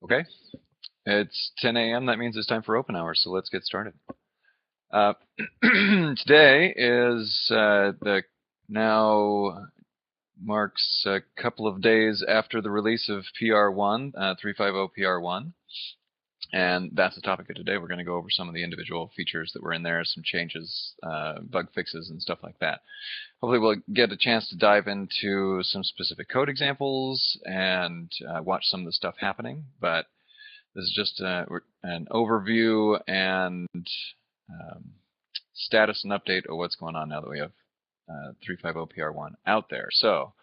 Okay, it's 10 a.m. That means it's time for open hours, so let's get started. Today is the now marks a couple of days after the release of PR1, 350 PR1, and that's the topic of today. We're going to go over some of the individual features that were in there, some changes, bug fixes, and stuff like that. Hopefully we'll get a chance to dive into some specific code examples and watch some of the stuff happening, but this is just an overview and status and update of what's going on now that we have 350 PR1 out there. So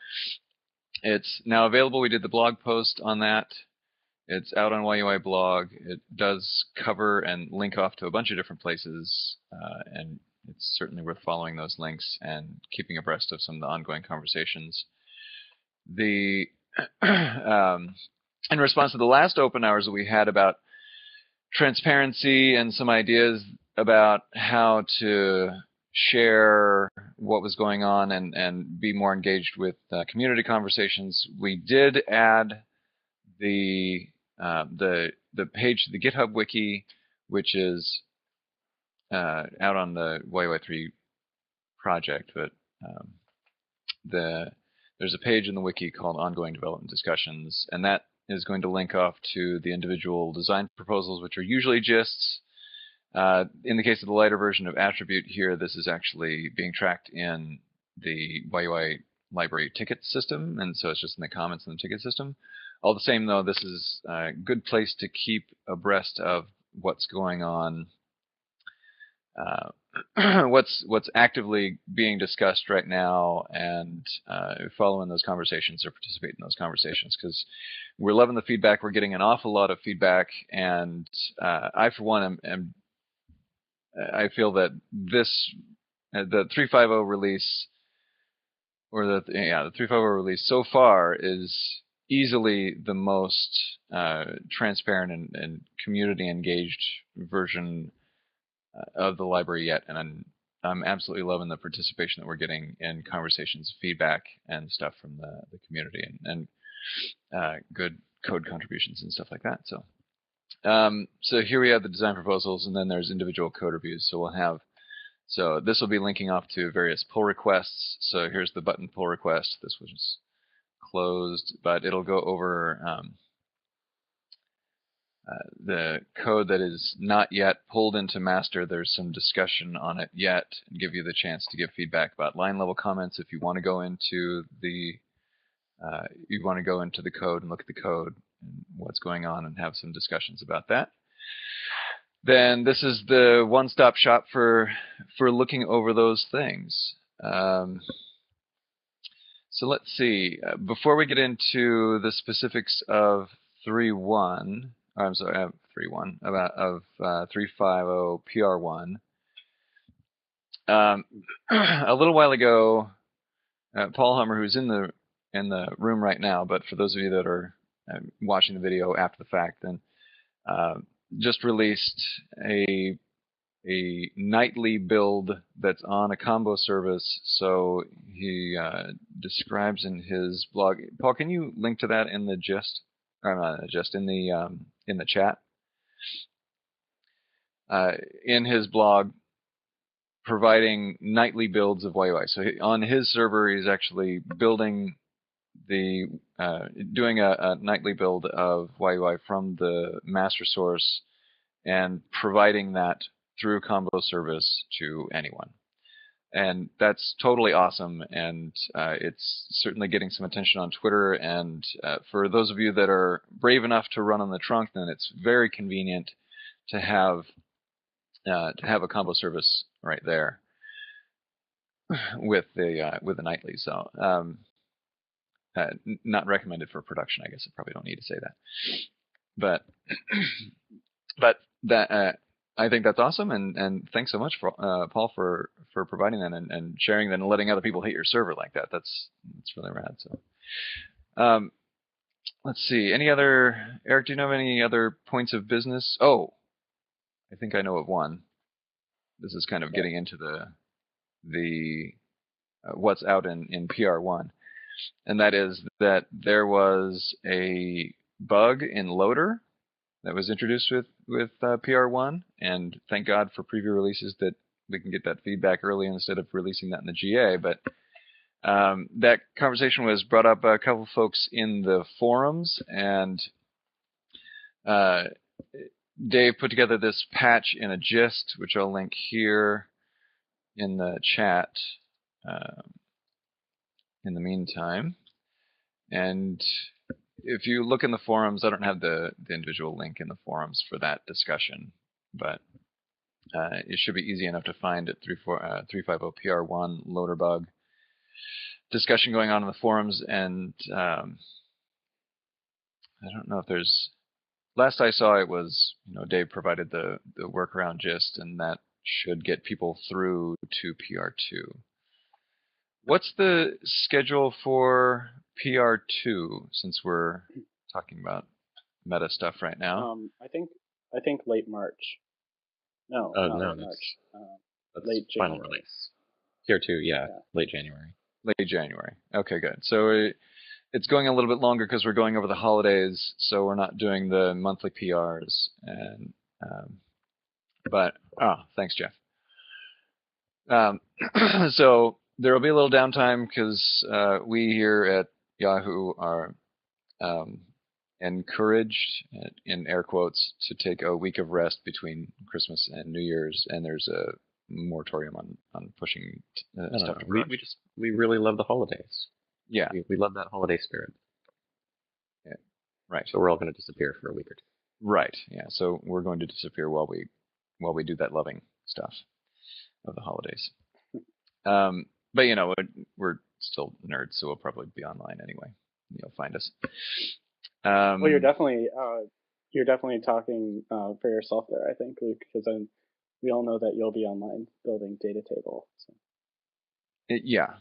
it's now available. We did the blog post on that. It's out on YUI blog. It does cover and link off to a bunch of different places, and it's certainly worth following those links and keeping abreast of some of the ongoing conversations. In response to the last open hours that we had about transparency and some ideas about how to share what was going on and be more engaged with community conversations, we did add the page to the GitHub wiki, which is out on the YUI3 project, but there's a page in the wiki called Ongoing Development Discussions, and that is going to link off to the individual design proposals, which are usually gists. In the case of the lighter version of attribute here, this is actually being tracked in the YUI library ticket system, and so it's just in the comments in the ticket system. All the same, though, this is a good place to keep abreast of what's going on, what's actively being discussed right now, and follow in those conversations or participate in those conversations, because we're loving the feedback. We're getting an awful lot of feedback, and I, for one, I feel that the 350 release, or the 350 release so far is easily the most transparent and community engaged version of the library yet, and I'm absolutely loving the participation that we're getting in conversations, feedback, and stuff from the community, and good code contributions and stuff like that. So, so here we have the design proposals, and then there's individual code reviews. So this will be linking off to various pull requests. So here's the button pull request. This was closed, but it'll go over the code that is not yet pulled into master. There's some discussion on it yet, and give you the chance to give feedback about line level comments if you want to go into the code and look at the code and what's going on and have some discussions about that. Then this is the one-stop shop for looking over those things. So let's see. Before we get into the specifics of 3.1, I'm sorry, 3.1 of 350 PR1. A little while ago, Paul Hummer, who's in the room right now, but for those of you that are watching the video after the fact, then just released a nightly build that's on a combo service. So he describes in his blog. Paul, can you link to that in the gist? Or not just in the chat? In his blog, providing nightly builds of YUI. So on his server, he's actually building doing a nightly build of YUI from the master source and providing that through combo service to anyone. And that's totally awesome, and it's certainly getting some attention on Twitter. And for those of you that are brave enough to run on the trunk, then it's very convenient to have a combo service right there with the nightly. So not recommended for production. I guess I probably don't need to say that, but that. I think that's awesome, and thanks so much, for, Paul, for providing that and sharing that and letting other people hit your server like that. That's really rad. So, let's see. Eric? Do you know of any other points of business? Oh, I think I know of one. This is kind of getting into the what's out in PR1, and that is that there was a bug in Loader that was introduced with PR1, and thank God for preview releases that we can get that feedback early instead of releasing that in the GA. But that conversation was brought up by a couple folks in the forums, and Dave put together this patch in a gist, which I'll link here in the chat in the meantime. And if you look in the forums, I don't have the individual link in the forums for that discussion, but it should be easy enough to find at 350 PR1 loader bug discussion going on in the forums. And I don't know if there's, last I saw it was, Dave provided the workaround gist, and that should get people through to PR2. What's the schedule for PR2, since we're talking about meta stuff right now? I think late March. No, not late March. That's late January. Final release. PR2, yeah, late January. Late January. Okay, good. So it's going a little bit longer because we're going over the holidays, so we're not doing the monthly PRs. And but thanks, Jeff. So there will be a little downtime because we here at Yahoo are encouraged, in air quotes, to take a week of rest between Christmas and New Year's, and there's a moratorium on pushing stuff to crunch. We really love the holidays. Yeah, we love that holiday spirit. Yeah. Right. So we're all going to disappear for a week or two. Right. Yeah. So we're going to disappear while we do that loving stuff of the holidays. But we're still nerds, so we'll probably be online anyway. You'll find us. Well, you're definitely talking for yourself there, I think, Luke, because we all know that you'll be online building DataTable. So. Yeah.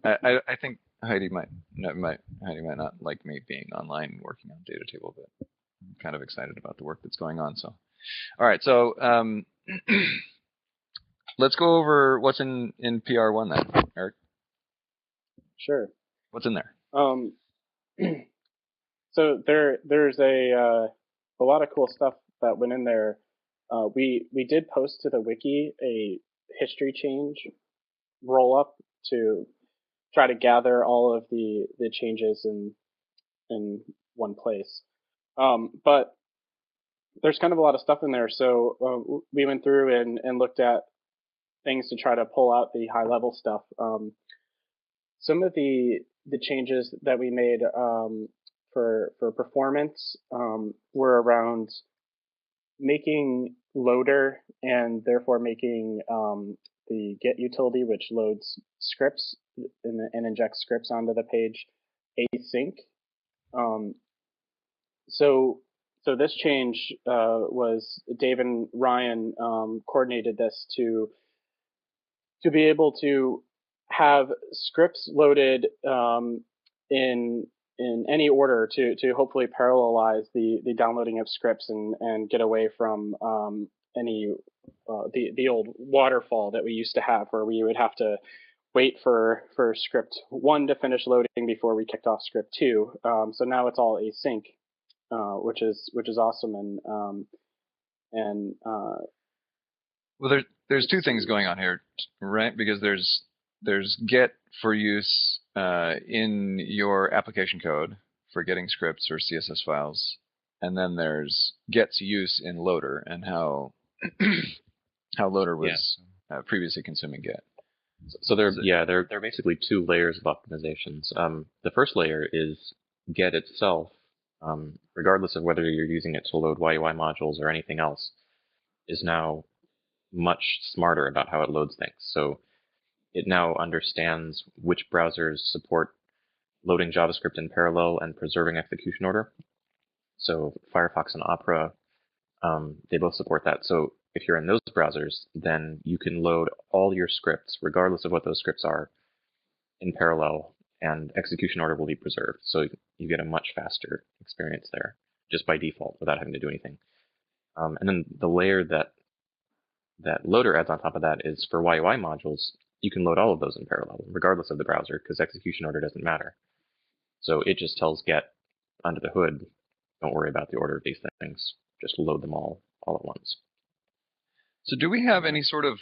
I think Heidi might not like me being online working on DataTable, but I'm kind of excited about the work that's going on. So, all right. So let's go over what's in PR1 then, Eric. Sure. What's in there? So there's a lot of cool stuff that went in there. We did post to the wiki a history change roll up to try to gather all of the changes in one place. But there's kind of a lot of stuff in there. So we went through and looked at things to try to pull out the high level stuff. Some of the changes that we made for performance were around making loader and therefore making the get utility, which loads scripts and injects scripts onto the page, async. So this change was Dave and Ryan coordinated this to be able to have scripts loaded in any order to hopefully parallelize the downloading of scripts and get away from any the old waterfall that we used to have, where we would have to wait for script 1 to finish loading before we kicked off script 2. So now it's all async, which is awesome. Well, there's two things going on here, right? Because there's get for use in your application code for getting scripts or CSS files, and then there's get's use in loader and how loader was previously consuming get. So they're basically two layers of optimizations. The first layer is get itself, regardless of whether you're using it to load YUI modules or anything else, is now much smarter about how it loads things. So it now understands which browsers support loading JavaScript in parallel and preserving execution order. So Firefox and Opera, they both support that. So if you're in those browsers, then you can load all your scripts, regardless of what those scripts are, in parallel, and execution order will be preserved. So you get a much faster experience there, just by default, without having to do anything. And then the layer that loader adds on top of that is for YUI modules. You can load all of those in parallel, regardless of the browser, because execution order doesn't matter. So it just tells get under the hood, don't worry about the order of these things. Just load them all at once. So do we have any sort of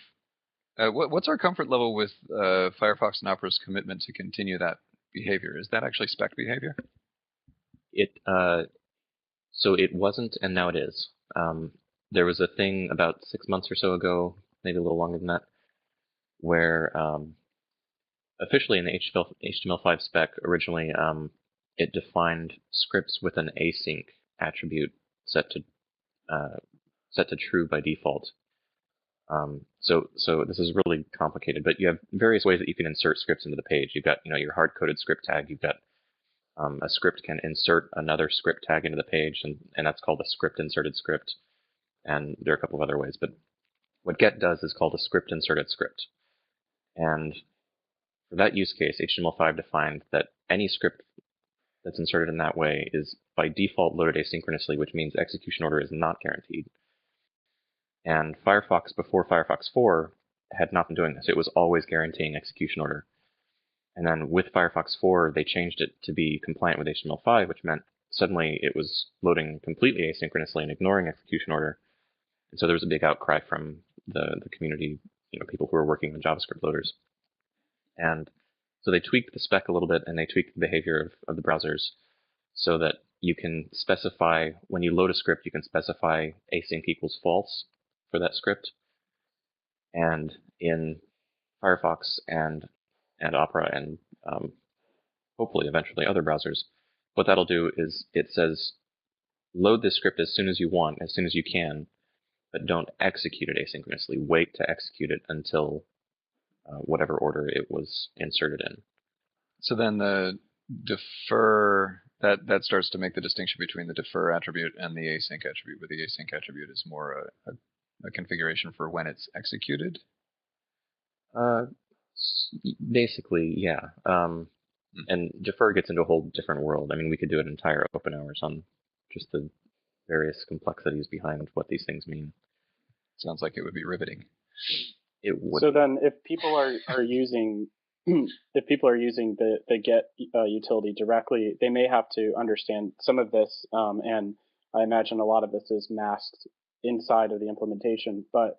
what's our comfort level with Firefox and Opera's commitment to continue that behavior? Is that actually spec behavior? So it wasn't, and now it is. There was a thing about 6 months or so ago, maybe a little longer than that, where officially in the HTML5 spec, originally it defined scripts with an async attribute set to true by default. So this is really complicated, but you have various ways that you can insert scripts into the page. You've got your hard-coded script tag. You've got a script can insert another script tag into the page, and that's called a script inserted script. And there are a couple of other ways, but what get does is called a script inserted script. And for that use case, HTML5 defined that any script that's inserted in that way is by default loaded asynchronously, which means execution order is not guaranteed. And Firefox, before Firefox 4, had not been doing this. It was always guaranteeing execution order. And then with Firefox 4, they changed it to be compliant with HTML5, which meant suddenly it was loading completely asynchronously and ignoring execution order. And so there was a big outcry from the community, people who were working on JavaScript loaders. And so they tweaked the spec a little bit, and they tweaked the behavior of the browsers so that you can specify, when you load a script, you can specify async equals false for that script. And in Firefox and Opera and hopefully eventually other browsers, what that'll do is it says load this script as soon as you want, as soon as you can, but don't execute it asynchronously. Wait to execute it until whatever order it was inserted in. So then the defer, that starts to make the distinction between the defer attribute and the async attribute, where the async attribute is more a configuration for when it's executed? Basically, yeah. And defer gets into a whole different world. I mean, we could do an entire open hours on just the various complexities behind what these things mean. Sounds like it would be riveting. It would. So then, if people are using the get utility directly, they may have to understand some of this, and I imagine a lot of this is masked inside of the implementation. But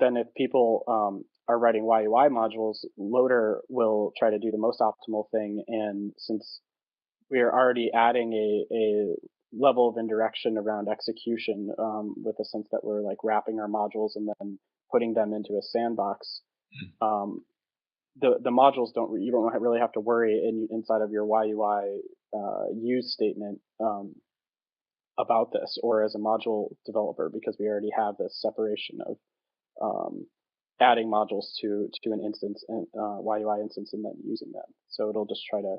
then if people are writing YUI modules, Loader will try to do the most optimal thing. And since we are already adding a level of indirection around execution, with the sense that we're like wrapping our modules and then putting them into a sandbox, the modules you don't really have to worry inside of your YUI use statement about this, or as a module developer, because we already have this separation of adding modules to an instance and YUI instance and then using them. So it'll just try to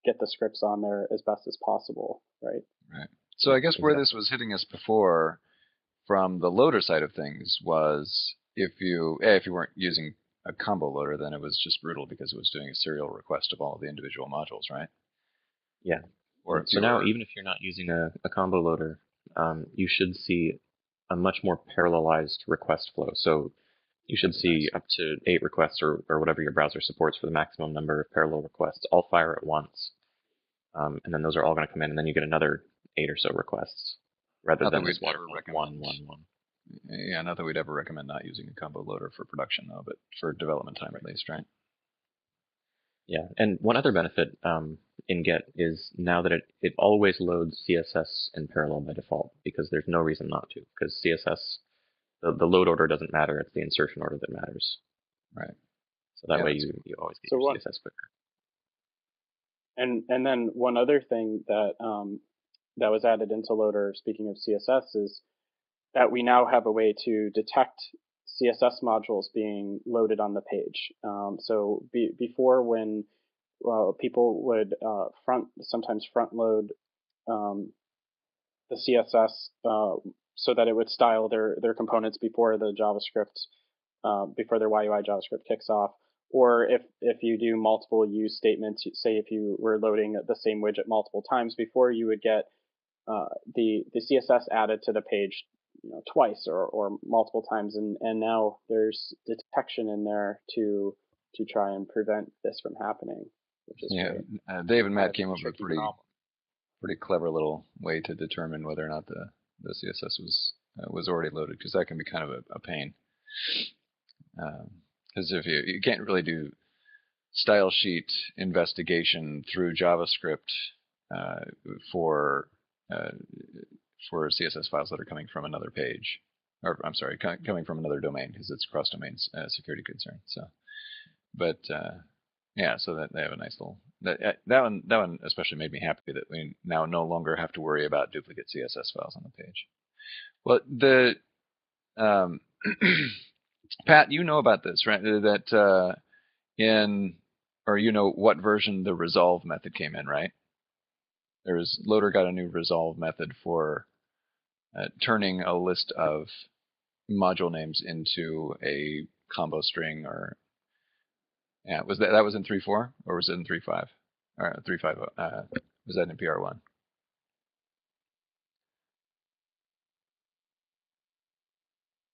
get the scripts on there as best as possible, right? Right. So I guess where this was hitting us before from the loader side of things was if you weren't using a combo loader, then it was just brutal because it was doing a serial request of all of the individual modules, right? Yeah. Or so now, even if you're not using a combo loader, you should see a much more parallelized request flow. So you should see up to 8 requests or whatever your browser supports for the maximum number of parallel requests, all fire at once. And then those are all going to come in, and then you get another 8 or so requests rather than just one. Yeah, not that we'd ever recommend not using a combo loader for production, though, but for development time at least, right? Yeah, and one other benefit in Get is now that it always loads CSS in parallel by default, because there's no reason not to, because CSS, the load order doesn't matter, it's the insertion order that matters. Right. So that way you always get your CSS quicker. And then one other thing that that was added into Loader, speaking of CSS, is that we now have a way to detect CSS modules being loaded on the page. So before, when people would sometimes front load the CSS so that it would style their components before the JavaScript, before their YUI JavaScript kicks off. Or if you do multiple use statements, say if you were loading the same widget multiple times before, you would get the CSS added to the page twice or multiple times, and now there's detection in there to try and prevent this from happening, which is Dave and Matt came up with a pretty clever little way to determine whether or not the CSS was already loaded, because that can be kind of a pain. Because if you can't really do style sheet investigation through JavaScript for CSS files that are coming from another page, or I'm sorry, coming from another domain, because it's cross-domain security concern. So, but yeah, so that they have a nice little that one especially made me happy that we now no longer have to worry about duplicate CSS files on the page. Well, the Pat, you know about this, right? That or you know what version the resolve method came in, right? Loader got a new resolve method for turning a list of module names into a combo string, or yeah, was that was in 3.4 or was it in 3.5 or 3.5? Was that in PR1?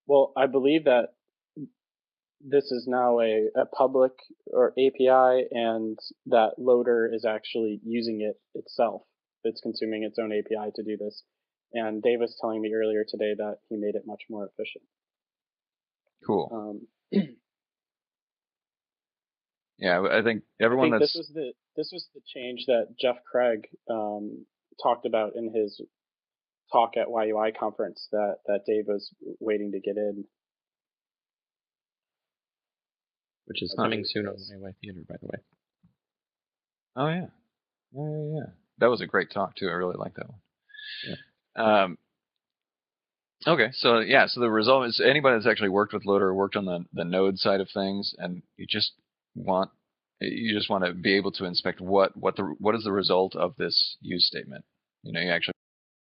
Well, I believe that this is now a public or API, and that Loader is actually using it itself. It's consuming its own API to do this. And Dave was telling me earlier today that he made it much more efficient. Cool. Yeah, I think everyone this was the change that Jeff Craig talked about in his talk at YUI conference that Dave was waiting to get in. Which is coming soon on YUI Theater, by the way. Oh yeah. Yeah. That was a great talk too. I really liked that one. Yeah. Okay, so yeah, so the result is anybody that's actually worked with Loader or worked on the node side of things, and you just want to be able to inspect what is the result of this use statement. You know, you actually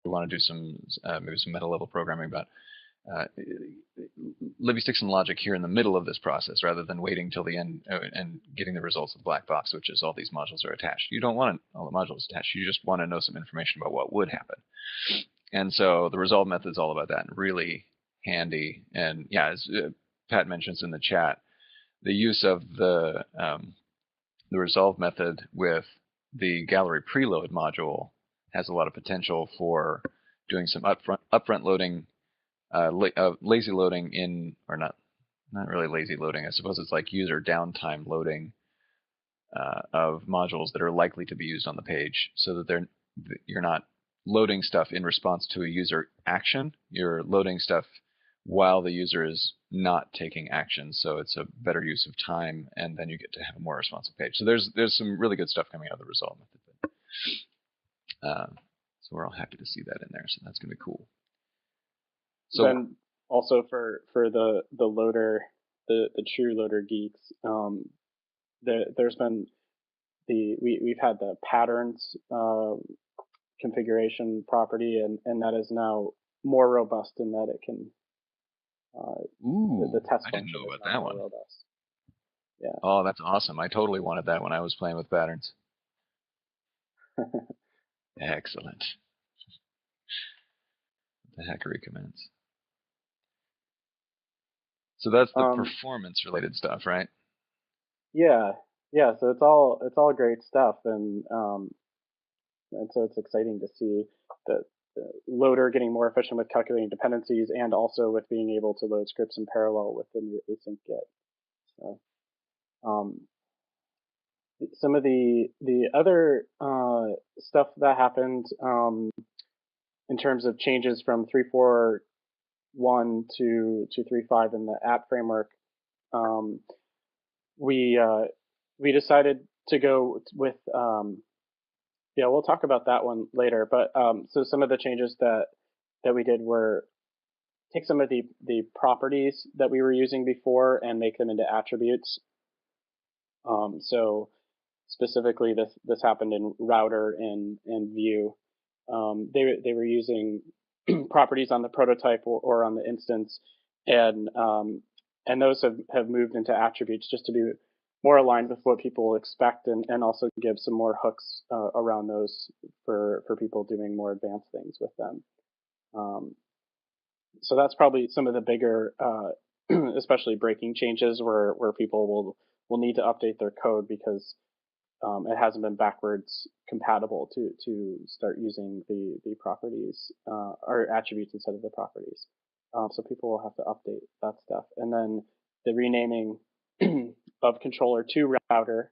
want to do some maybe some meta level programming about Libby sticks and logic here in the middle of this process, rather than waiting till the end and getting the results of the black box, which is all these modules are attached. You don't want all the modules attached. You just want to know some information about what would happen. And so the resolve method is all about that, and really handy. And yeah, as Pat mentions in the chat, the use of the resolve method with the gallery preload module has a lot of potential for doing some upfront loading, lazy loading in, or not really lazy loading. I suppose it's like user downtime loading of modules that are likely to be used on the page, so that you're not loading stuff in response to a user action. You're loading stuff while the user is not taking action, so it's a better use of time, and then you get to have a more responsive page. So there's some really good stuff coming out of the resolve method. So we're all happy to see that in there. So that's going to be cool. So then also for the loader, the true loader geeks, there's been we've had the patterns configuration property, and that is now more robust in that it can. The test function. I didn't know about that one. Robust. Yeah. Oh, that's awesome! I totally wanted that when I was playing with patterns. Excellent. The hackery commands. So that's the performance-related stuff, right? Yeah. So it's all great stuff, and so it's exciting to see the Loader getting more efficient with calculating dependencies, and also with being able to load scripts in parallel with the new async get. So, some of the other stuff that happened in terms of changes from 3.4.1 to 3.5 in the app framework, we decided to go with yeah, we'll talk about that one later. But so some of the changes that we did were take some of the properties that we were using before and make them into attributes. So specifically, this happened in router and view. They were using properties on the prototype or on the instance, and those have moved into attributes just to be more aligned with what people expect, and also give some more hooks around those for people doing more advanced things with them. So that's probably some of the bigger, especially breaking changes where people will need to update their code, because it hasn't been backwards compatible to start using the properties or attributes instead of the properties. So people will have to update that stuff. And then the renaming of controller to router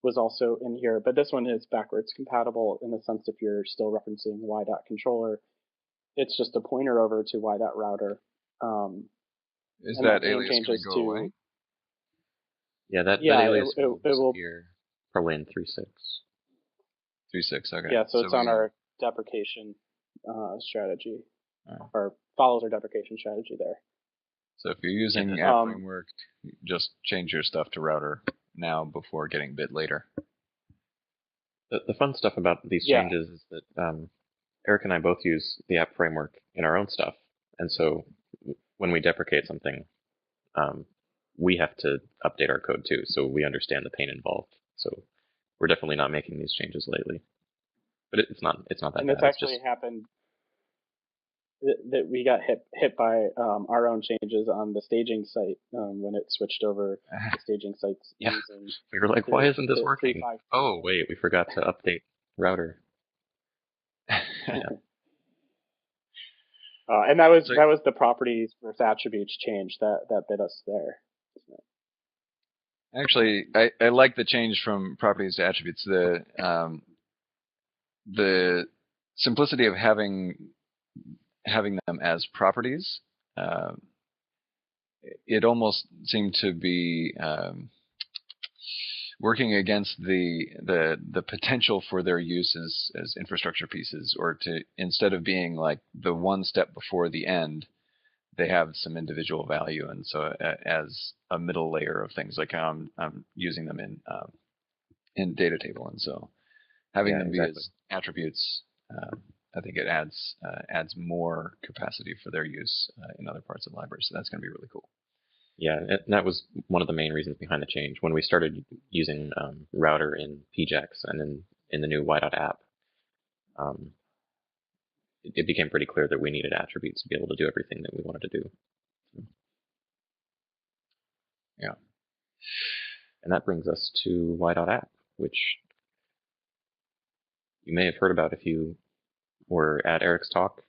was also in here, but this one is backwards compatible in the sense if you're still referencing y.controller, it's just a pointer over to y.router. Is that alias going to go away? Yeah, that alias will disappear probably in 3.6. 3.6, okay. Yeah, so it's on our deprecation strategy, or follows our deprecation strategy there. So if you're using app framework, just change your stuff to router now before getting bit later. The fun stuff about these changes is that Eric and I both use the app framework in our own stuff, and so when we deprecate something, we have to update our code too, so we understand the pain involved. So we're definitely not making these changes lately, but it's not that bad. And it's actually happened that we got hit by our own changes on the staging site when it switched over to staging sites. Yeah, we were like, why isn't this working? Oh wait, we forgot to update router. And that was the properties versus attributes change that bit us there. Actually, I like the change from properties to attributes. The simplicity of having them as properties, it almost seemed to be working against the potential for their use as infrastructure pieces, or to, instead of being like the one step before the end, they have some individual value. And so as a middle layer of things, like I'm using them in DataTable, and so having them be as attributes, I think it adds more capacity for their use in other parts of the library. So that's going to be really cool. Yeah, and that was one of the main reasons behind the change. When we started using router in PJAX and in the new Y.App, it became pretty clear that we needed attributes to be able to do everything that we wanted to do. Yeah. And that brings us to Y.App, which you may have heard about if you were at Eric's talk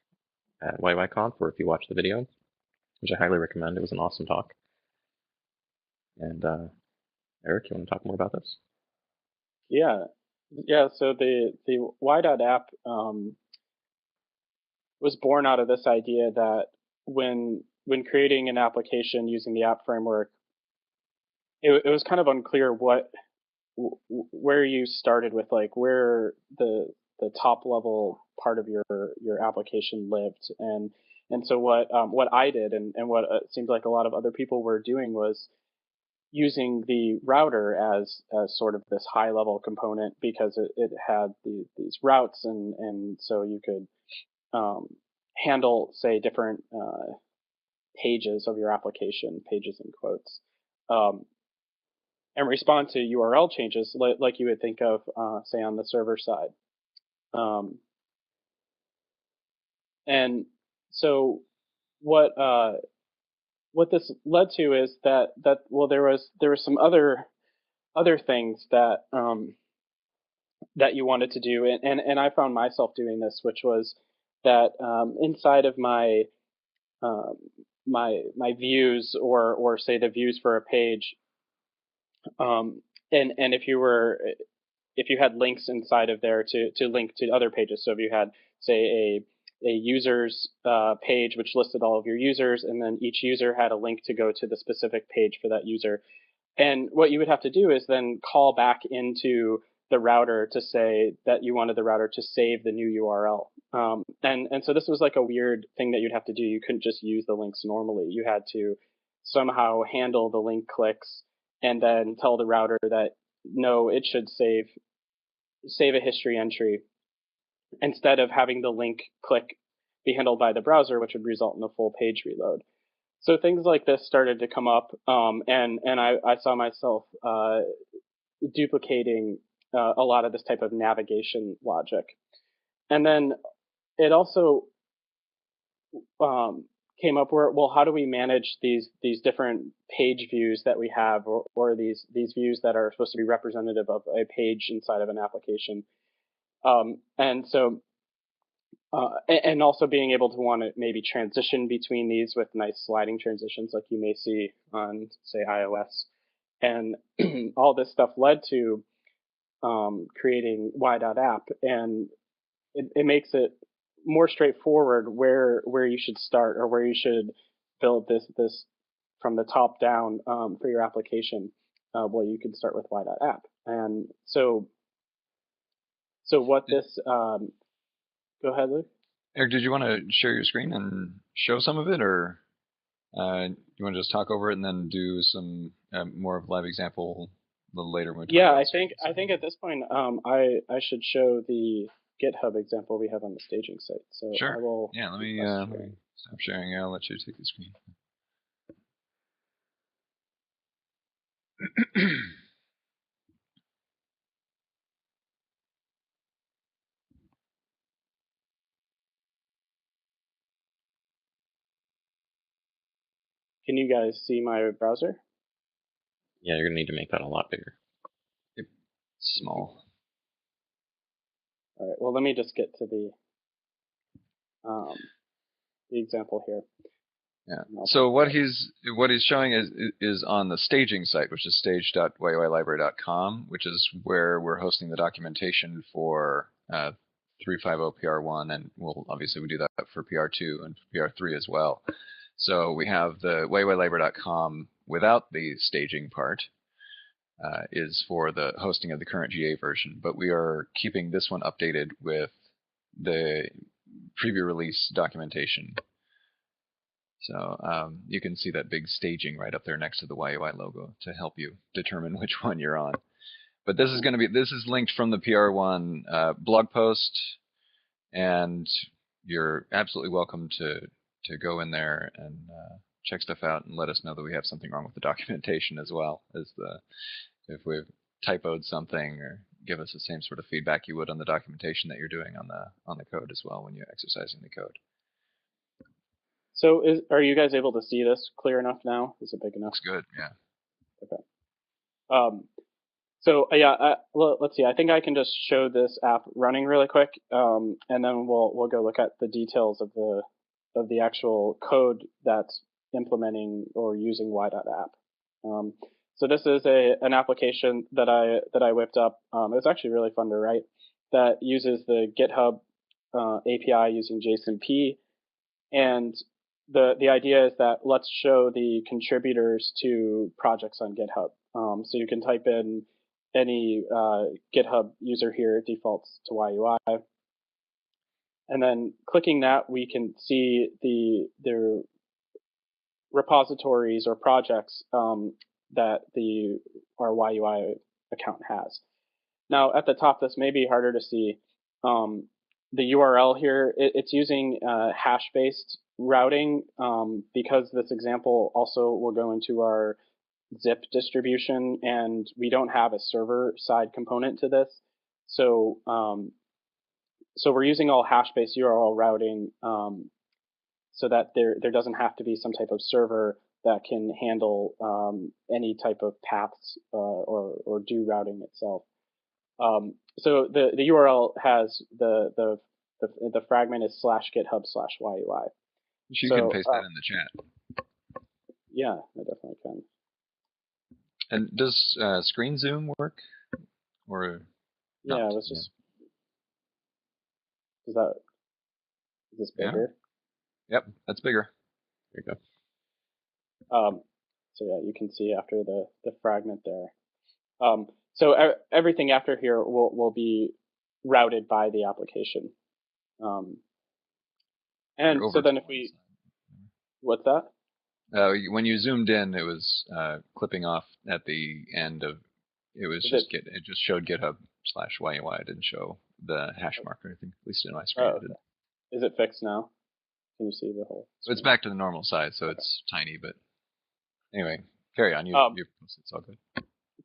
at YYConf, or if you watched the video, which I highly recommend. It was an awesome talk. And Eric, you want to talk more about this? Yeah. So the Y.App was born out of this idea that when creating an application using the app framework, it was kind of unclear where you started with, like where the top level part of your application lived, and so what I did and what it seemed like a lot of other people were doing was using the router as sort of this high level component, because it had these routes, and so you could handle, say, different pages of your application, pages in quotes, and respond to URL changes like you would think of, say, on the server side. And so what this led to is that well, there was some other things that that you wanted to do, and I found myself doing this, which was that inside of my my views, or say the views for a page, and if you had links inside of there to link to other pages. So if you had, say, a users page which listed all of your users, and then each user had a link to go to the specific page for that user. And what you would have to do is then call back into the router to say that you wanted the router to save the new URL. And so this was like a weird thing that you'd have to do. You couldn't just use the links normally. You had to somehow handle the link clicks and then tell the router that, no, it should save a history entry, instead of having the link click be handled by the browser, which would result in a full page reload. So things like this started to come up, and I saw myself duplicating a lot of this type of navigation logic. And then it also came up were, well, how do we manage these different page views that we have, or these views that are supposed to be representative of a page inside of an application, and so. And also being able to want to maybe transition between these with nice sliding transitions like you may see on, say, iOS. And all this stuff led to creating Y.App, and it makes it more straightforward where you should start, or where you should build this from the top down for your application. Well, you can start with Y.App. And so what this, go ahead, Luke. Eric, did you want to share your screen and show some of it, or you want to just talk over it and then do some more of live example a little later? When we yeah, I think at this point, I should show the GitHub example we have on the staging site. So sure. I will. Yeah, let me stop sharing. I'll let you take the screen. Can you guys see my browser? Yeah, you're gonna need to make that a lot bigger. Yep. Small. All right. Well, let me just get to the example here. Yeah. So what he's showing is on the staging site, which is stage.yuilibrary.com, which is where we're hosting the documentation for 350 PR1, and obviously we do that for PR2 and PR3 as well. So we have the yuilibrary.com without the staging part is for the hosting of the current GA version, but we are keeping this one updated with the preview release documentation. So you can see that big staging right up there next to the YUI logo to help you determine which one you're on. But this is linked from the PR1 blog post, and you're absolutely welcome to go in there and check stuff out and let us know that we have something wrong with the documentation as well, if we've typoed something, or give us the same sort of feedback you would on the documentation that you're doing on the code as well when you're exercising the code. So are you guys able to see this clear enough now? Is it big enough? Looks good, yeah. Okay. So yeah, let's see. I think I can just show this app running really quick, and then we'll go look at the details of the actual code that's implementing or using Y.App. So this is an application that I whipped up. It's actually really fun to write. That uses the GitHub API using JSONP, and the idea is that let's show the contributors to projects on GitHub. So you can type in any GitHub user here, it defaults to YUI. And then clicking that, we can see their repositories or projects that our YUI account has. Now, at the top, this may be harder to see. The URL here, it's using hash-based routing because this example also will go into our zip distribution, and we don't have a server-side component to this. So so we're using all hash-based URL routing so that there doesn't have to be some type of server that can handle any type of paths or do routing itself. So the URL has the fragment is /github/YUI. You can paste that in the chat. Yeah, I definitely can. And does screen zoom work? Or yeah, not? it was just. Is this bigger? Yeah. Yep, that's bigger. There you go. So yeah, you can see after the fragment there. So everything after here will be routed by the application. And so then if we, what's that? When you zoomed in, it was clipping off at the end of. It was it just showed GitHub/YUI. It didn't show the hash marker. I think at least in my screen. Oh, okay. Is it fixed now? Can you see the whole screen? It's back to the normal size, so it's tiny. But anyway, carry on. It's all good.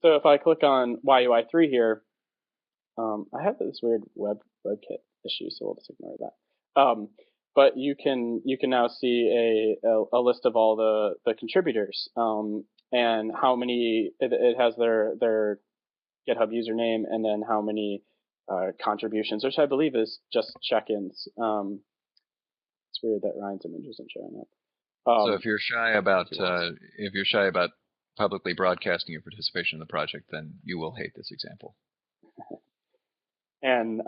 So if I click on YUI3 here, I have this weird WebKit issue, so we'll just ignore that. but you can now see a list of all the contributors, and how many it has their GitHub username, and then how many contributions, which I believe is just check-ins. It's weird that Ryan's image isn't showing up. So if you're shy about publicly broadcasting your participation in the project, then you will hate this example. And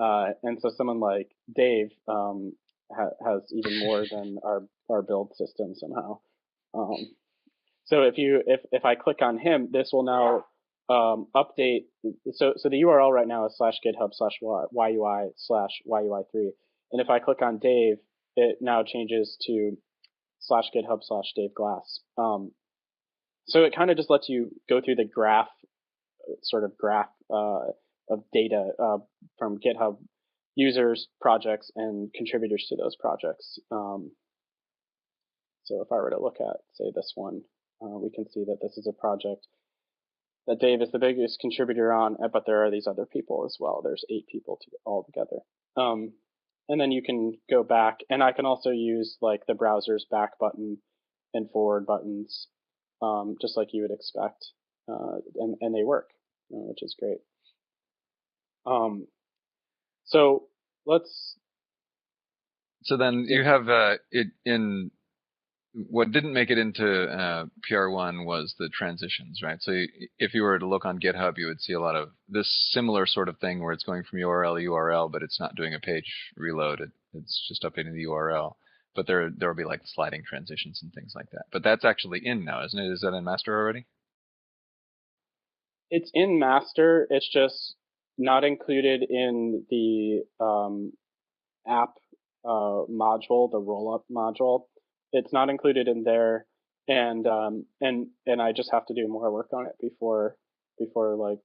so someone like Dave has even more than our build system somehow. So if I click on him, this will now update. So the URL right now is /github/YUI/YUI3. And if I click on Dave, it now changes to /github/Dave Glass. So it kind of just lets you go through the graph of data from GitHub users, projects, and contributors to those projects. So if I were to look at, say, this one, we can see that this is a project that Dave is the biggest contributor on, but there are these other people as well. There's 8 people all together. And then you can go back, and I can also use like the browser's back button and forward buttons, just like you would expect, and they work, which is great. So then you have it in. What didn't make it into PR1 was the transitions, right? So if you were to look on GitHub, you would see a lot of this similar sort of thing where it's going from URL to URL, but it's not doing a page reload. It's just updating the URL. But there will be like sliding transitions and things like that. But that's actually in now, isn't it? Is that in master already? It's in master. It's just not included in the app module, the rollup module. It's not included in there, and I just have to do more work on it before like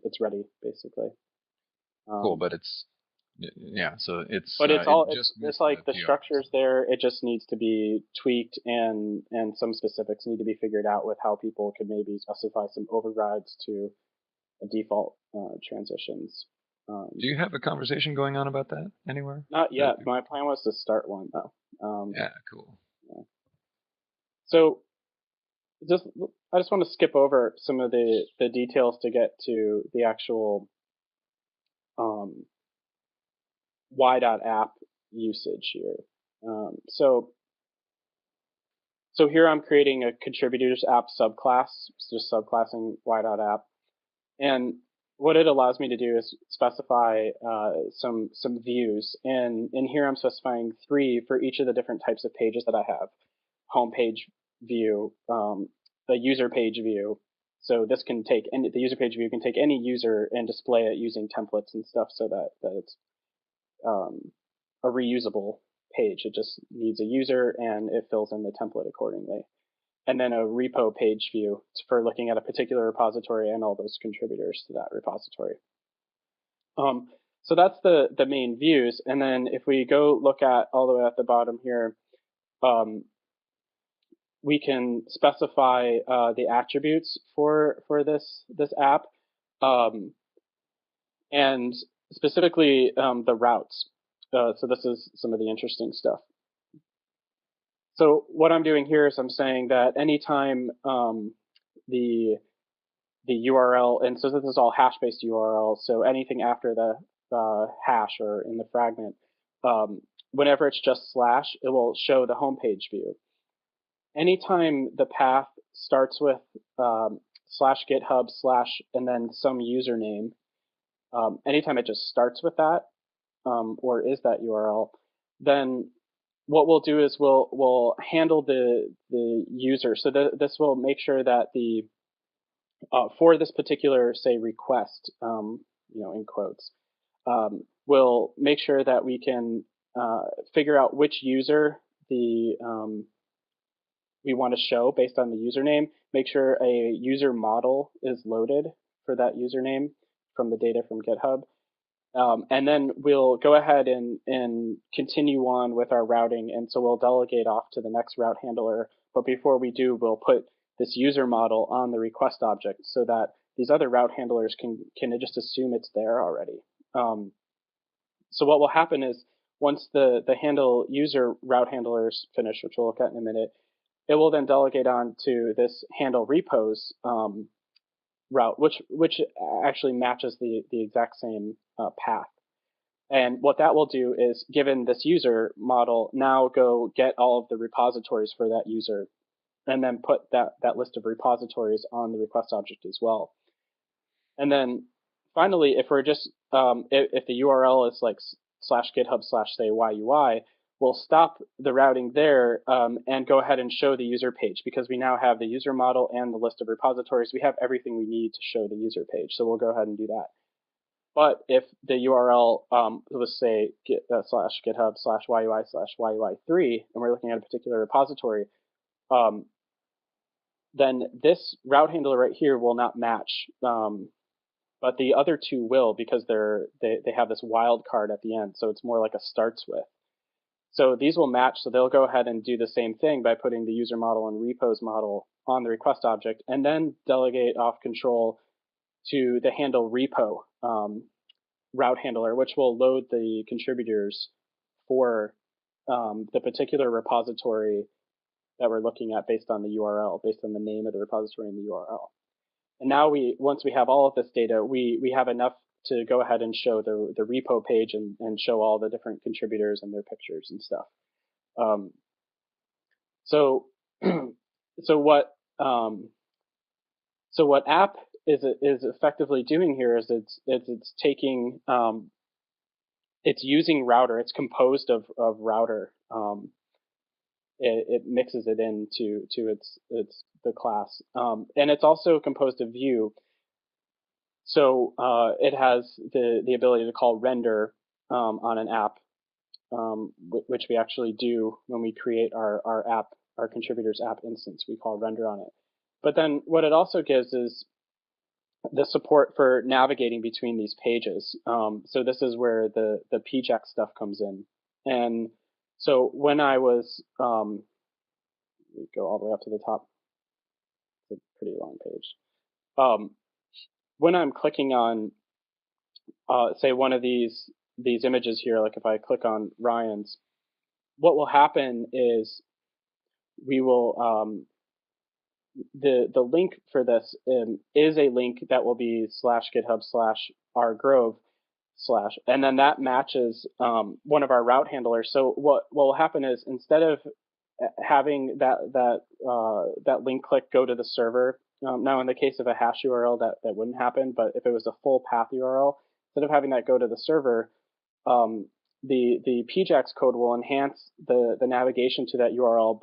it's ready, basically. Cool, but it's so it's. But it's it's like the structure's there. It just needs to be tweaked, and some specifics need to be figured out with how people could maybe specify some overrides to default transitions. Do you have a conversation going on about that anywhere? Not yet. My plan was to start one though. Yeah, cool. Yeah. So I just want to skip over some of the details to get to the actual Y.App usage here. So here I'm creating a contributors app subclass, just subclassing Y.App. And what it allows me to do is specify some views. And in here I'm specifying 3 for each of the different types of pages that I have. Home page view, the user page view. So this can take the user page view can take any user and display it using templates and stuff, so that it's a reusable page. It just needs a user and it fills in the template accordingly. And then a repo page view for looking at a particular repository and all those contributors to that repository. So that's the main views. And then if we go look at all the way at the bottom here, we can specify the attributes for this app, and specifically the routes. So this is some of the interesting stuff. So what I'm doing here is I'm saying that anytime the URL, and so this is all hash-based URL, so anything after the hash or in the fragment, whenever it's just slash, it will show the homepage view. Anytime the path starts with /github/ and then some username, anytime it just starts with that or is that URL, then what we'll do is we'll handle the user. So this will make sure that the for this particular, say, request, in quotes, we'll make sure that we can figure out which user we want to show based on the username. Make sure a user model is loaded for that username from the data from GitHub. And then we'll go ahead and continue on with our routing. And so we'll delegate off to the next route handler. But before we do, we'll put this user model on the request object so that these other route handlers can just assume it's there already. So what will happen is once the handle user route handler is finished, which we'll look at in a minute, it will then delegate on to this handle repos route, which actually matches the exact same path. And what that will do is, given this user model, now go get all of the repositories for that user, and then put that list of repositories on the request object as well. And then finally, if we're just if the URL is like /github/say YUI, we'll stop the routing there and go ahead and show the user page, because we now have the user model and the list of repositories. We have everything we need to show the user page, so we'll go ahead and do that. But if the URL, let's say /github/YUI/YUI3, and we're looking at a particular repository, then this route handler right here will not match, but the other two will, because they have this wildcard at the end, so it's more like a starts with. So these will match, so they'll go ahead and do the same thing by putting the user model and repos model on the request object, and then delegate off control to the handle repo route handler, which will load the contributors for the particular repository that we're looking at based on the URL, based on the name of the repository and the URL. And now once we have all of this data, we have enough to go ahead and show the repo page and show all the different contributors and their pictures and stuff. So what app is effectively doing here is it's taking it's using router. It's composed of router. It mixes it into the class, and it's also composed of view. So it has the ability to call render on an app, which we actually do when we create our app, our contributors app instance. We call render on it. But then what it also gives is the support for navigating between these pages. So this is where the PJAX stuff comes in. And so when I was, go all the way up to the top. It's a pretty long page. When I'm clicking on, say, one of these images here, like if I click on Ryan's, what will happen is we will, the link for this is a link that will be /github/rgrove/, and then that matches one of our route handlers. So what will happen is, instead of having that link click go to the server, now in the case of a hash URL that wouldn't happen, but if it was a full path URL, instead of having that go to the server, the PJAX code will enhance the navigation to that URL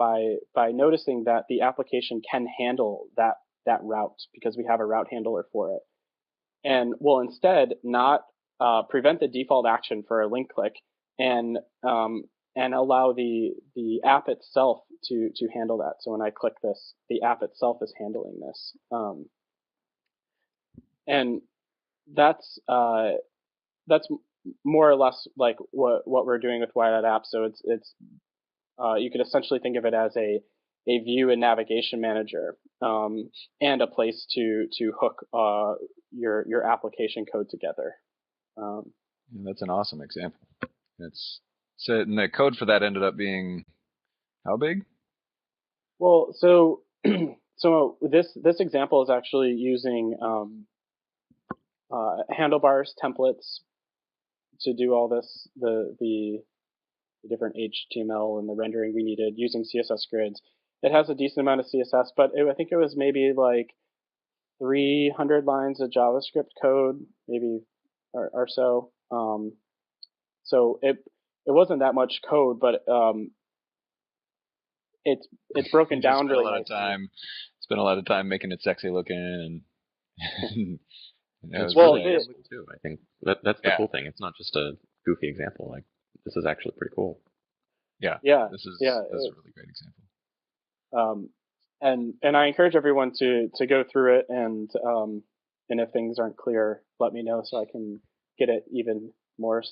by noticing that the application can handle that route, because we have a route handler for it, and will instead not prevent the default action for a link click and allow the app itself to handle that. So when I click this, the app itself is handling this, and that's more or less like what we're doing with Y.App. So it's you could essentially think of it as a view and navigation manager, and a place to hook your application code together. That's an awesome example. And the code for that ended up being how big? Well, so this example is actually using handlebars templates to do all this, the different HTML and the rendering we needed using CSS grids. It has a decent amount of CSS, but I think it was maybe like 300 lines of JavaScript code, maybe or so. So it wasn't that much code, but it's broken down really nicely. Spent a lot of time making it sexy looking, and it's really easy too. I think that's the cool thing. It's not just a goofy example. Like, this is actually pretty cool. Yeah. This is a really great example. And I encourage everyone to go through it, and if things aren't clear, let me know so I can get it even more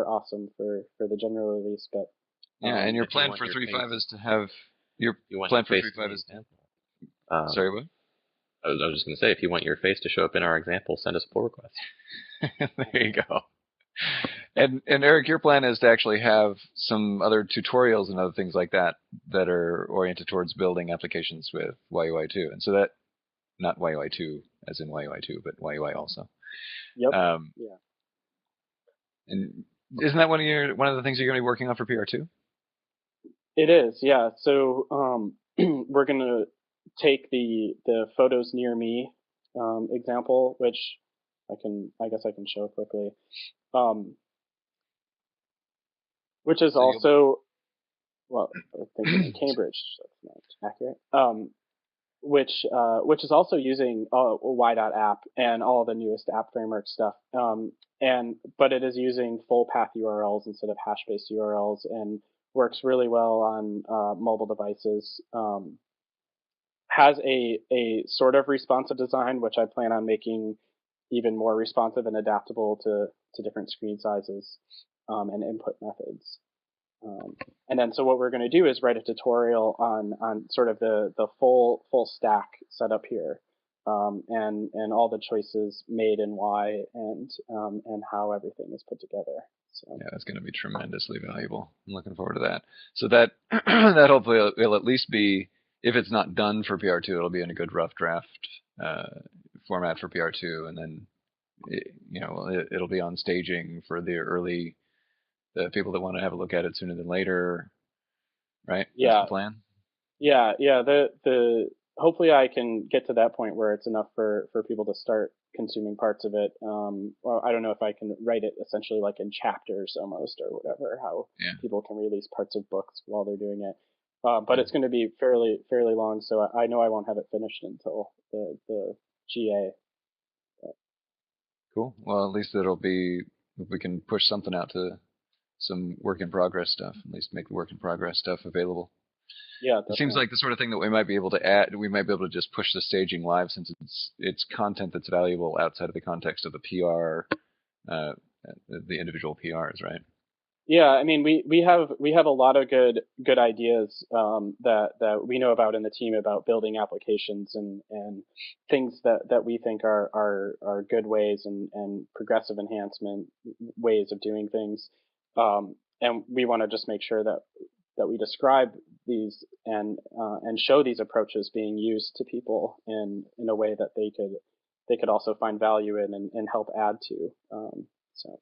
awesome for the general release. But and your plan for 3.5 is to have sorry, what? I was just going to say, if you want your face to show up in our example, send us a pull request. There you go. And Eric, your plan is to actually have some other tutorials and other things like that that are oriented towards building applications with YUI2. And so that, not YUI2 as in YUI2, but YUI also. Yep. Yeah. And isn't that one of the things you're going to be working on for PR2? It is, yeah. So we're going to take the photos near me example, which I guess I can show quickly. Which is also, well, I think it's in Cambridge, so that's not accurate. Which is also using Y.App and all the newest app framework stuff. But it is using full path URLs instead of hash-based URLs, and works really well on mobile devices. Has a sort of responsive design, which I plan on making even more responsive and adaptable to different screen sizes and input methods. And then so what we're going to do is write a tutorial on sort of the full stack setup here, and all the choices made and why, and how everything is put together. So yeah, that's going to be tremendously valuable. I'm looking forward to that. So that that hopefully will at least be, if it's not done for PR2, it'll be in a good rough draft format for PR2, and then it'll be on staging for the people that want to have a look at it sooner than later, right? Yeah. That's the plan. Yeah. The hopefully I can get to that point where it's enough for people to start consuming parts of it. Well, I don't know if I can write it essentially like in chapters almost, or whatever, how people can release parts of books while they're doing it. But it's going to be fairly long, so I know I won't have it finished until the GA. Cool. Well, at least it'll be, if we can push something out to some work in progress stuff, at least make the work in progress stuff available. Yeah, it seems like the sort of thing that we might be able to add. We might be able to just push the staging live, since it's content that's valuable outside of the context of the PR, the individual PRs, right? Yeah, I mean, we have a lot of good ideas that we know about in the team about building applications and things that we think are good ways and progressive enhancement ways of doing things. And we want to just make sure that we describe these and show these approaches being used to people in a way that they could also find value in and help add to. So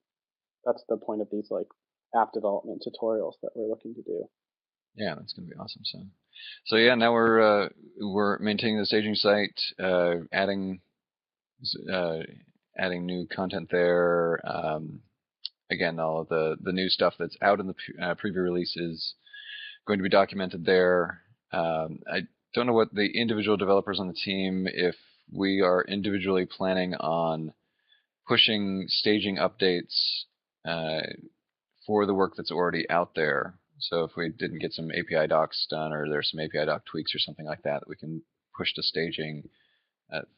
that's the point of these app development tutorials that we're looking to do. Yeah, that's going to be awesome. So yeah, now we're maintaining the staging site, adding new content there. Again, all of the new stuff that's out in the preview release is going to be documented there. I don't know what the individual developers on the team, if we are individually planning on pushing staging updates for the work that's already out there. So if we didn't get some API docs done, or there's some API doc tweaks or something like that, we can push to staging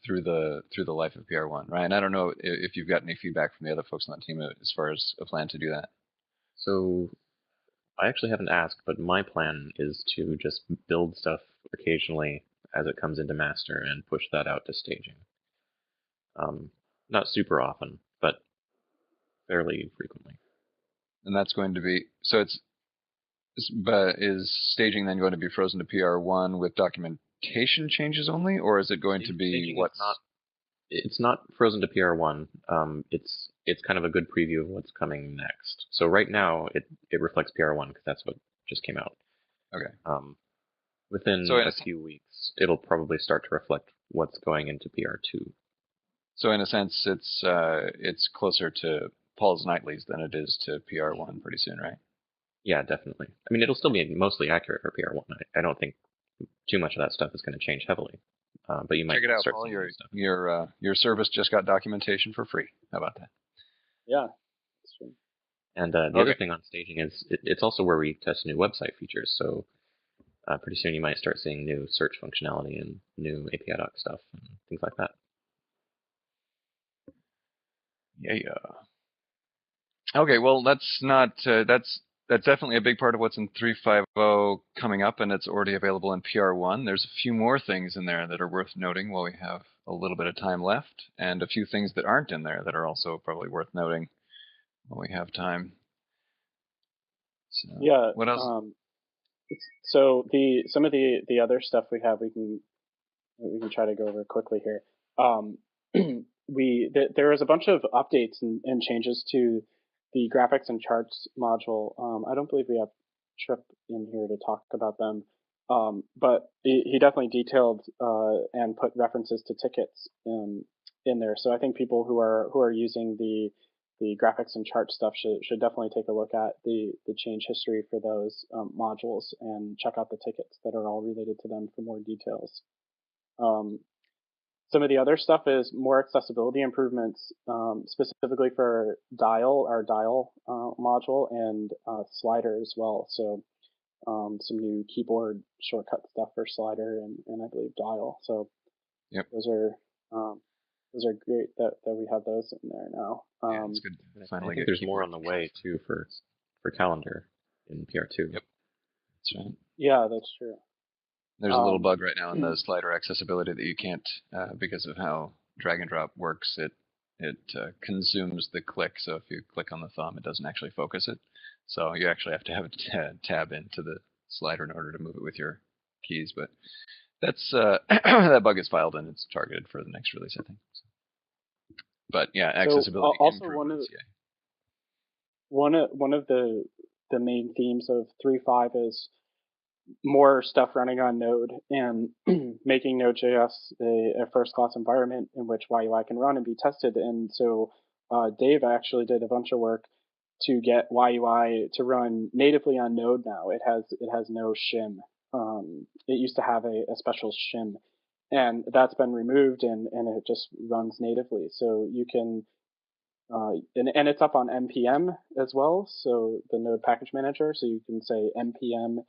through the life of PR1. Ryan, I don't know if you've got any feedback from the other folks on that team as far as a plan to do that. So I actually haven't asked, but my plan is to just build stuff occasionally as it comes into master and push that out to staging. Not super often, but fairly frequently. And that's going to be, so but is staging then going to be frozen to PR1 with documentation changes only, or is it going to be what's not? It's not frozen to PR1. It's kind of a good preview of what's coming next. So right now it reflects PR1 because that's what just came out. Okay. Within a few weeks, it'll probably start to reflect what's going into PR2. So in a sense, it's closer to Paul's Nightly's than it is to PR1 pretty soon, right? Yeah, definitely. I mean, it'll still be mostly accurate for PR1. I don't think too much of that stuff is going to change heavily. But you might check it out, start Paul. Stuff. Your service just got documentation for free. How about that? Yeah, that's true. And the other thing on staging is it's also where we test new website features. So pretty soon you might start seeing new search functionality and new API doc stuff and things like that. Yeah. Okay, well, that's definitely a big part of what's in 3.5.0 coming up, and it's already available in PR1. There's a few more things in there that are worth noting while we have a little bit of time left, and a few things that aren't in there that are also probably worth noting. while we have time. So, yeah. what else? So some of the other stuff we have, we can try to go over quickly here. There was a bunch of updates and changes to the graphics and charts module. I don't believe we have Trip in here to talk about them, but he definitely detailed and put references to tickets in there. So I think people who are using the graphics and chart stuff should definitely take a look at the change history for those modules and check out the tickets that are all related to them for more details. Some of the other stuff is more accessibility improvements, specifically for our dial module and slider as well. So some new keyboard shortcut stuff for slider and I believe dial. So yep. Those are great that we have those in there now. Yeah, it's good. Finally, I think there's more on the way too for calendar in PR2. Yep, that's right. Yeah, that's true. There's a little bug right now in the slider accessibility that you can't, because of how drag and drop works. It consumes the click. So if you click on the thumb, it doesn't actually focus it. So you actually have to have a tab into the slider in order to move it with your keys. But that's that bug is filed and it's targeted for the next release, I think. So. But yeah, accessibility improvements. One of the main themes of 3.5 is more stuff running on Node and making Node.js a first-class environment in which YUI can run and be tested. And so Dave actually did a bunch of work to get YUI to run natively on Node now. It has no shim. It used to have a special shim, and that's been removed, and it just runs natively. So you can, and it's up on npm as well. So the Node package manager. So you can say npm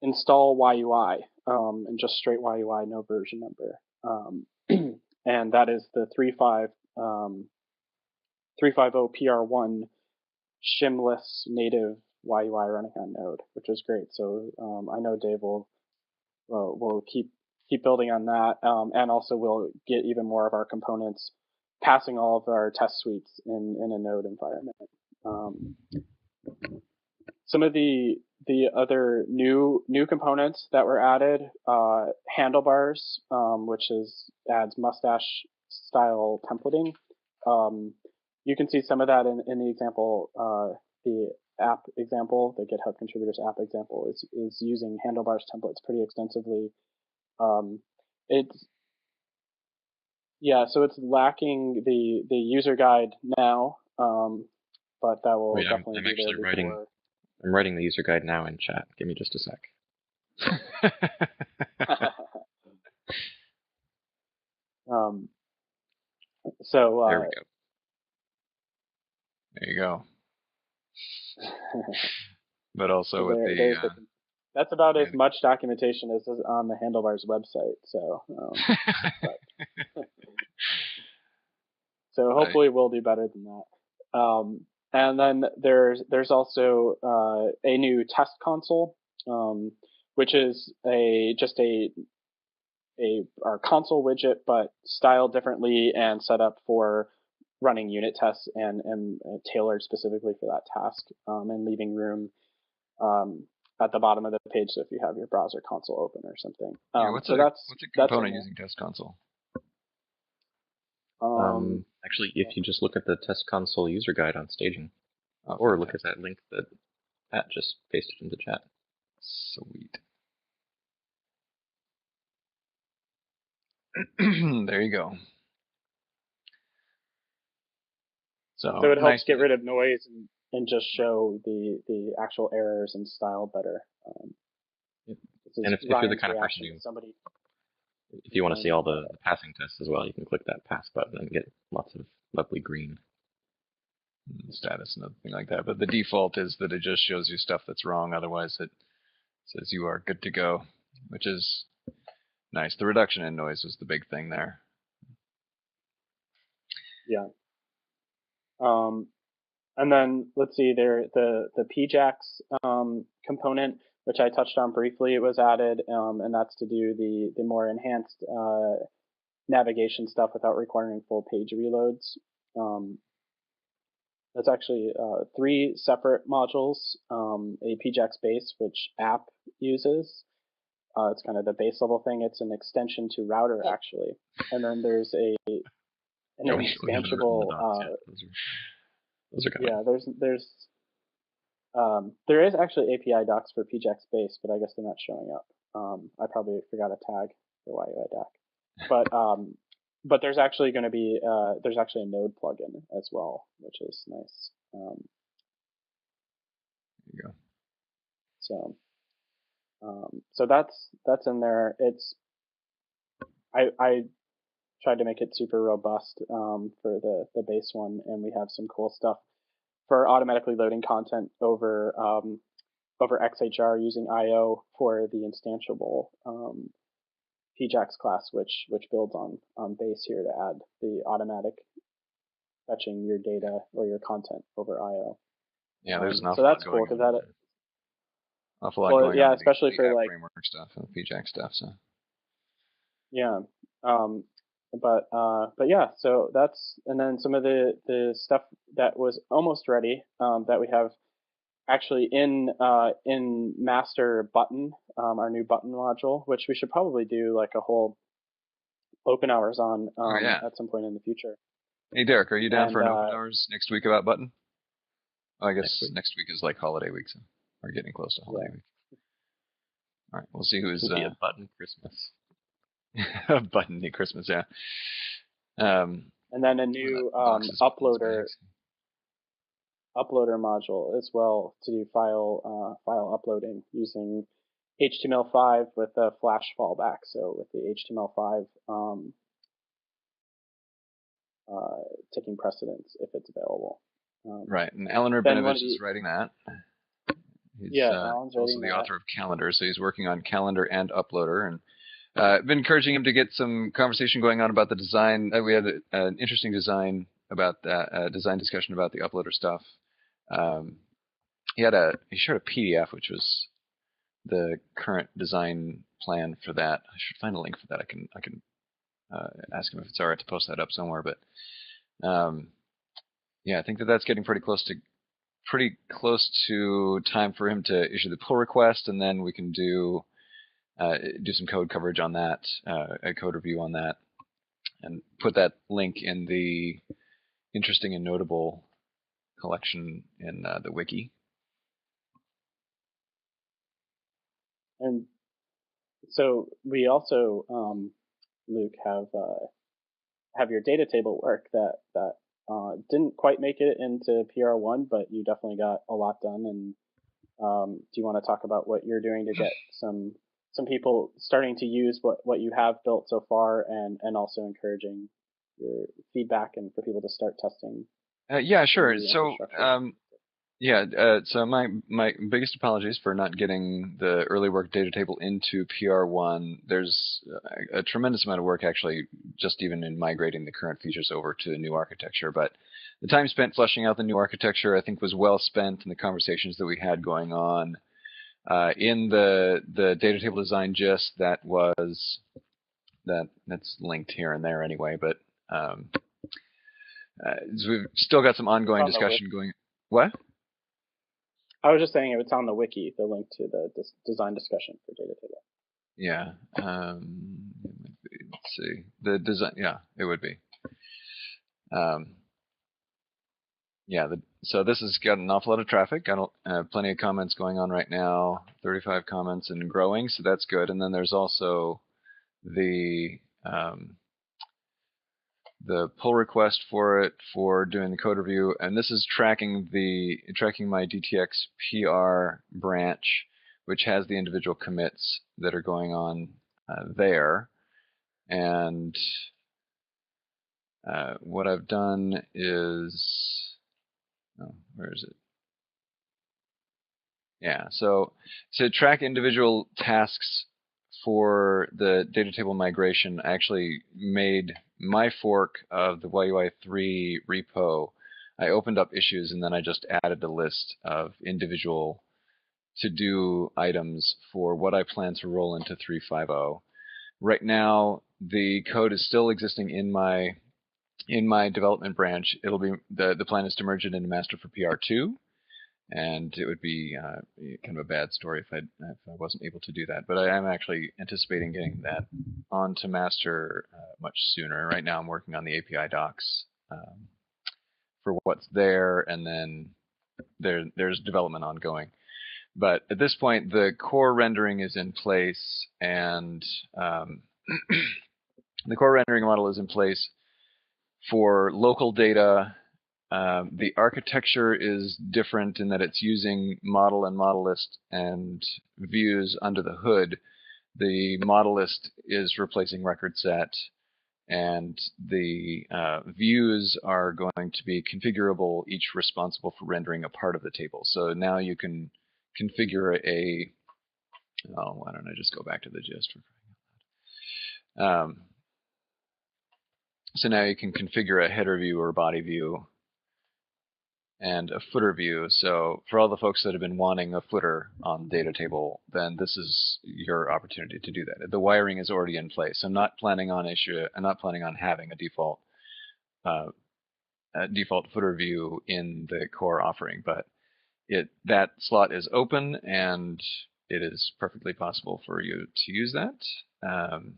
install YUI, and just straight YUI, no version number. And that is the 3.50 PR1 shimless native YUI running on Node, which is great. So I know Dave will keep building on that, and also we'll get even more of our components passing all of our test suites in a Node environment. Some of the other new components that were added, handlebars, which adds mustache style templating. You can see some of that in the example, the app example, the GitHub contributors app example is using handlebars templates pretty extensively. So it's lacking the user guide now, but that will definitely I'm be actually there writing. before. I'm writing the user guide now in chat. Give me just a sec. So there we go. There you go. But also with that's about as much documentation as is on the Handlebars website. So, so hopefully we'll do better than that. And then there's also a new test console, which is our console widget, but styled differently and set up for running unit tests and tailored specifically for that task, and leaving room at the bottom of the page. So if you have your browser console open or something. What's a component using test console? Actually, if you just look at the test console user guide on staging, or look at that link that Pat just pasted into chat. Sweet. There you go. So it helps get rid of noise and just show the actual errors and style better. And if you're the kind of person if you want to see all the passing tests as well, you can click that pass button and get lots of lovely green status and everything like that. But the default is that it just shows you stuff that's wrong. Otherwise, it says you are good to go, which is nice. The reduction in noise was the big thing there. Yeah. And then let's see there, the PJAX component, which I touched on briefly, it was added, and that's to do the more enhanced navigation stuff without requiring full page reloads. That's actually 3 separate modules, a PJAX base, which app uses. It's kind of the base level thing. It's an extension to router, actually. And then there's an instantiable. Those are coming. Yeah, there is actually API docs for PJAX base, but I guess they're not showing up. I probably forgot a tag for YUI doc. But there's actually going to be there's actually a Node plugin as well, which is nice. There you go. So that's in there. I tried to make it super robust for the base one, and we have some cool stuff for automatically loading content over XHR using I/O for the instantiable PJAX class, which builds on base here to add the automatic fetching your data or your content over I/O. Yeah, there's an awful so that's cool because that awful lot going on. Especially for like framework stuff and PJAX stuff. So yeah, but yeah, so that's, and then some of the stuff that was almost ready that we have actually in master button, our new button module, which we should probably do like a whole open hours on at some point in the future. Hey Derek, are you down for an open hours next week about button? Oh, I guess next week is like holiday week, so we're getting close to holiday week. All right, we'll see who's a button Christmas. Button Christmas, yeah. And then a new uploader module as well to do file uploading using HTML5 with a Flash fallback. So with the HTML5 taking precedence if it's available. Right, and Alan Rabinovich is writing that. He's Alan's also the author of Calendar, so he's working on Calendar and Uploader. And I've been encouraging him to get some conversation going on about the design. We had an interesting design about that, design discussion about the Uploader stuff. He shared a PDF, which was the current design plan for that. I should find a link for that. I can ask him if it's all right to post that up somewhere. But yeah, I think that's getting pretty close to time for him to issue the pull request, and then we can do some code coverage on that, a code review on that, and put that link in the interesting and notable collection in the wiki. And so we also, Luke, have your DataTable work that didn't quite make it into PR1, but you definitely got a lot done. And do you want to talk about what you're doing to get some people starting to use what you have built so far, and also encouraging your feedback and for people to start testing? Yeah, sure. So so my biggest apologies for not getting the early work DataTable into PR1. There's a tremendous amount of work actually just even in migrating the current features over to the new architecture. But the time spent fleshing out the new architecture, I think, was well spent in the conversations that we had going on in the DataTable design gist that's linked here and there anyway. But we've still got some ongoing discussion going. What? I was just saying it's on the wiki, the link to the design discussion for DataTable. Yeah. Let's see. The design. Yeah, it would be. So this has got an awful lot of traffic. Got plenty of comments going on right now. 35 comments and growing, so that's good. And then there's also the pull request for it for doing the code review, and this is tracking my DTX PR branch, which has the individual commits that are going on there. And what I've done is, where is it? Yeah, so to track individual tasks for the DataTable migration, I actually made my fork of the YUI3 repo. I opened up issues and then I just added a list of individual to-do items for what I plan to roll into 3.5.0. Right now, the code is still existing in my in my development branch, it'll be the plan is to merge it into master for PR2, and it would be kind of a bad story if I wasn't able to do that. But I am actually anticipating getting that onto master much sooner. Right now, I'm working on the API docs for what's there, and then there's development ongoing. But at this point, the core rendering is in place, and the core rendering model is in place for local data. The architecture is different in that it's using model and model list and views under the hood. The model list is replacing record set, and the views are going to be configurable, each responsible for rendering a part of the table. So now you can configure a, oh, why don't I just go back to the gist? So now you can configure a header view or body view and a footer view. So for all the folks that have been wanting a footer on DataTable, then this is your opportunity to do that. The wiring is already in place. I'm not planning on having a default footer view in the core offering, but that slot is open, and it is perfectly possible for you to use that. And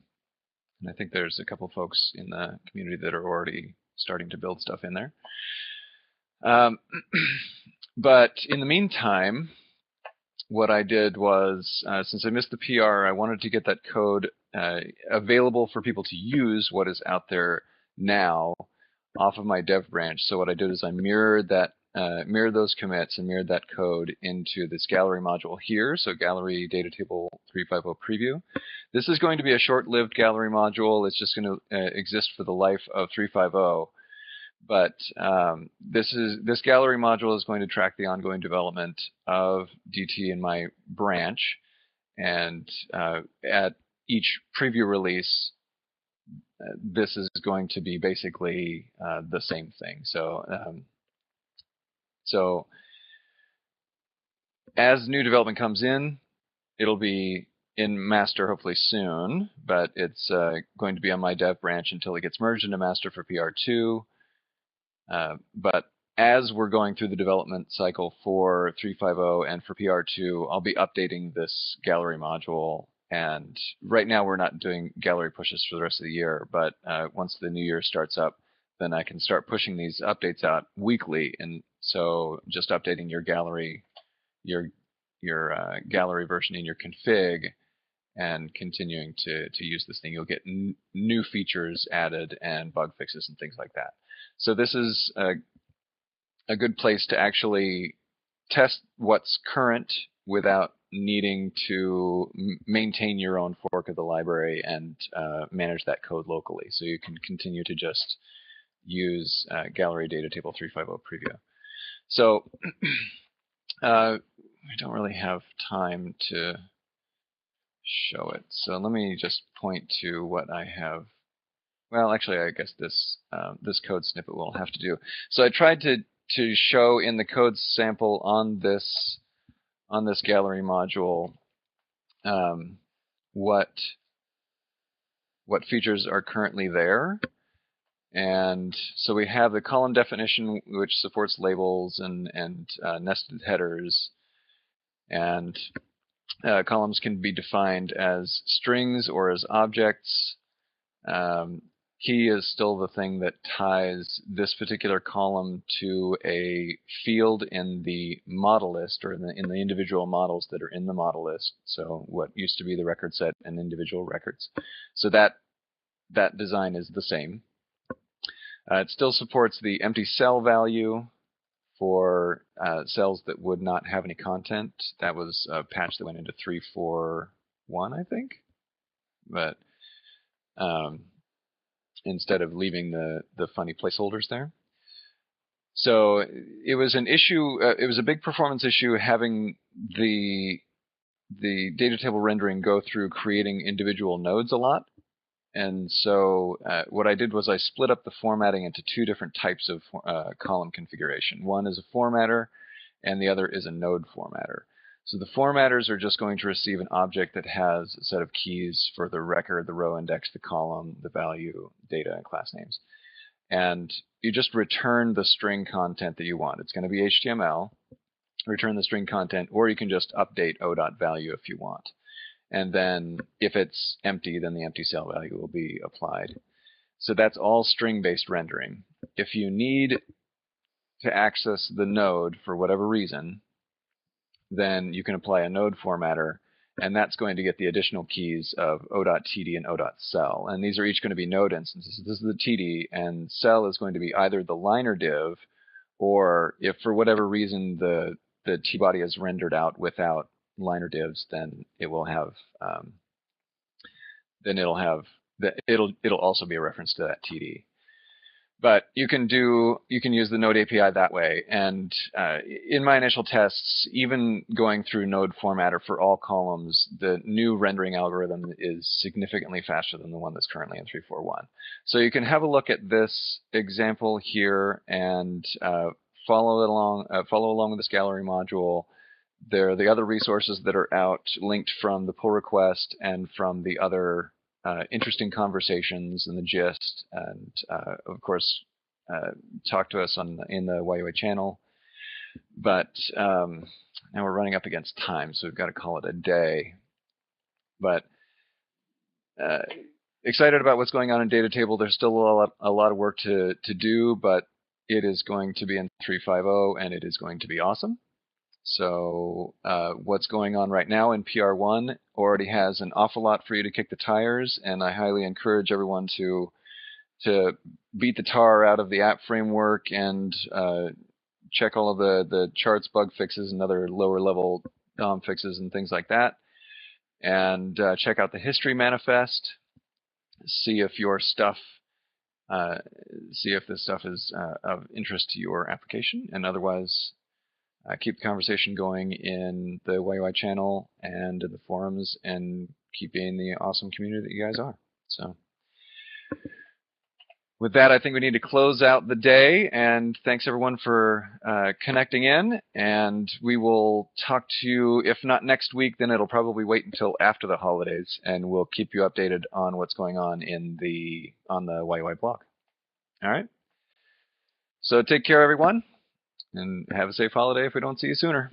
I think there's a couple folks in the community that are already starting to build stuff in there. But in the meantime, what I did was, since I missed the PR, I wanted to get that code available for people to use what is out there now off of my dev branch. So what I did is I mirrored those commits and mirrored that code into this gallery module here. So gallery DataTable 350 preview. This is going to be a short-lived gallery module. It's just going to exist for the life of 350. But this gallery module is going to track the ongoing development of DT in my branch, and at each preview release, this is going to be basically the same thing. So as new development comes in, it'll be in master hopefully soon, but it's going to be on my dev branch until it gets merged into master for PR2. But as we're going through the development cycle for 350 and for PR2, I'll be updating this gallery module. And right now we're not doing gallery pushes for the rest of the year, but once the new year starts up, then I can start pushing these updates out weekly. And so just updating your gallery version in your config and continuing to use this thing, you'll get new features added and bug fixes and things like that. So this is a good place to actually test what's current without needing to maintain your own fork of the library and manage that code locally. So you can continue to just use gallery DataTable 350 preview. So I don't really have time to show it. So let me just point to what I have. Well, actually, I guess this code snippet will have to do. So I tried to show in the code sample on this gallery module what features are currently there. And so we have the column definition, which supports labels and nested headers, and columns can be defined as strings or as objects. Key is still the thing that ties this particular column to a field in the model list, or in the individual models that are in the model list. So what used to be the record set and individual records. So that design is the same. It still supports the empty cell value for cells that would not have any content. That was a patch that went into 3.4.1, I think. But instead of leaving the funny placeholders there. So it was an issue, it was a big performance issue having the DataTable rendering go through creating individual nodes a lot. And so what I did was I split up the formatting into two different types of column configuration. One is a formatter, and the other is a node formatter. So the formatters are just going to receive an object that has a set of keys for the record, the row index, the column, the value, data, and class names. and you just return the string content that you want. It's going to be HTML. Return the string content, or you can just update o.value if you want. And then if it's empty, then the empty cell value will be applied. So that's all string-based rendering. If you need to access the node for whatever reason, then you can apply a node formatter, and that's going to get the additional keys of o.td and o.cell. And these are each going to be node instances. This is the td, and cell is going to be either the liner div, or if for whatever reason the t-body is rendered out without liner divs, then it will have it'll also be a reference to that td. But you can use the Node API that way. And in my initial tests, even going through Node formatter for all columns, the new rendering algorithm is significantly faster than the one that's currently in 3.4.1. So you can have a look at this example here and follow along with this gallery module. There are the other resources that are out, linked from the pull request and from the other interesting conversations and the gist, and of course, talk to us in the YUI channel. But now we're running up against time, so we've got to call it a day. But excited about what's going on in DataTable. There's still a lot of work to do, but it is going to be in 3.5.0, and it is going to be awesome. So what's going on right now in PR1 already has an awful lot for you to kick the tires, and I highly encourage everyone to beat the tar out of the app framework and check all of the charts, bug fixes, and other lower level DOM fixes and things like that. And check out the history manifest. See if your stuff, see if this stuff is of interest to your application, and otherwise, keep the conversation going in the YUI channel and in the forums, and keep being the awesome community that you guys are. So with that, I think we need to close out the day, and thanks everyone for connecting in, and we will talk to you, if not next week, then it'll probably wait until after the holidays, and we'll keep you updated on what's going on on the YUI blog. All right? So take care, everyone. And have a safe holiday if we don't see you sooner.